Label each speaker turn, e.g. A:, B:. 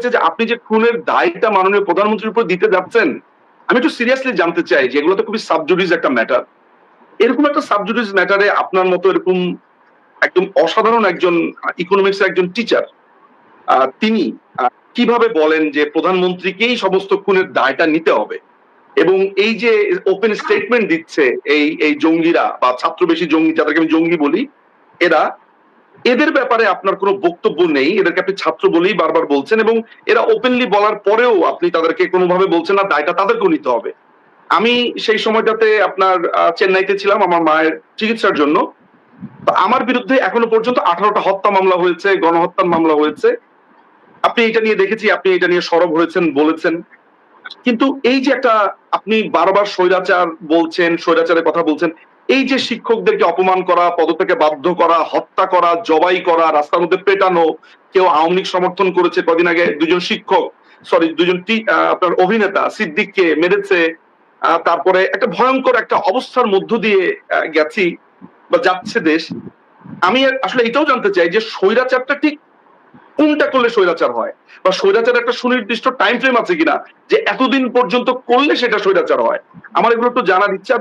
A: হয়েছে যে আপনি যে খুনের দায়টা মাননীয় প্রধানমন্ত্রীর উপর দিতে যাচ্ছেন, আমি একটু সিরিয়াসলি জানতে চাই যে এগুলো তো খুবই সাবজুডিস একটা ম্যাটার। এরকম একটা সাবজুডিস ম্যাটারে আপনার মতো এরকম একদম অসাধারণ একজন ইকোনমিক্স একজন টিচার, তিনি কিভাবে বলেন যে প্রধানমন্ত্রীকেই সমস্ত খুনের দায়টা নিতে হবে? এবং এই যে ওপেন স্টেটমেন্ট দিচ্ছে এই জঙ্গিরা বা ছাত্রবেশী জঙ্গি, যাদেরকে আমি জঙ্গি বলি, এরা, এদের ব্যাপারে আপনার কোনো বক্তব্য নেই। এদেরকে আপনি ছাত্র বলেই বারবার বলছেন এবং এরা ওপেনলি বলার পরেও আপনি তাদেরকে কোনোভাবে বলছেন না দায়টা তাদেরকেও নিতে হবে। আমি সেই সময়টাতে আপনার চেন্নাইতে ছিলাম আমার মায়ের চিকিৎসার জন্য। তো আমার বিরুদ্ধে এখনো পর্যন্ত 18টা হত্যা মামলা হয়েছে, গণহত্যার মামলা হয়েছে। আপনি এটা নিয়ে দেখেছি, আপনি এটা নিয়ে সরব হয়েছেন, বলেছেন। কিন্তু এই যে একটা আপনি বারবার স্বৈরাচার বলছেন, স্বৈরাচারের কথা বলছেন, এই যে শিক্ষকদেরকে অপমান করা, পদত্যাগে বাধ্য করা, হত্যা করা, জবাই করা, রাস্তার মধ্যে পেটানো, কেউ আওয়ামী লীগ সমর্থন করেছে কদিন আগে ২ জন শিক্ষক, সরি ২ জন আপনার অভিনেতা সিদ্দিককে মেরেছে। তারপরে একটা ভয়ংকর একটা অবস্থার মধ্য দিয়ে গেছি বা যাচ্ছে দেশ। আমি আসলে এটাও জানতে চাই যে স্বৈরাচারটা ঠিক কোনটা করলে স্বৈরাচার হয়, বা স্বৈরাচার একটা সুনির্দিষ্ট টাইম ফ্রেম আছে কিনা যে এতদিন পর্যন্ত করলে সেটা স্বৈরাচার হয়। আমার এগুলো একটু জানার ইচ্ছা।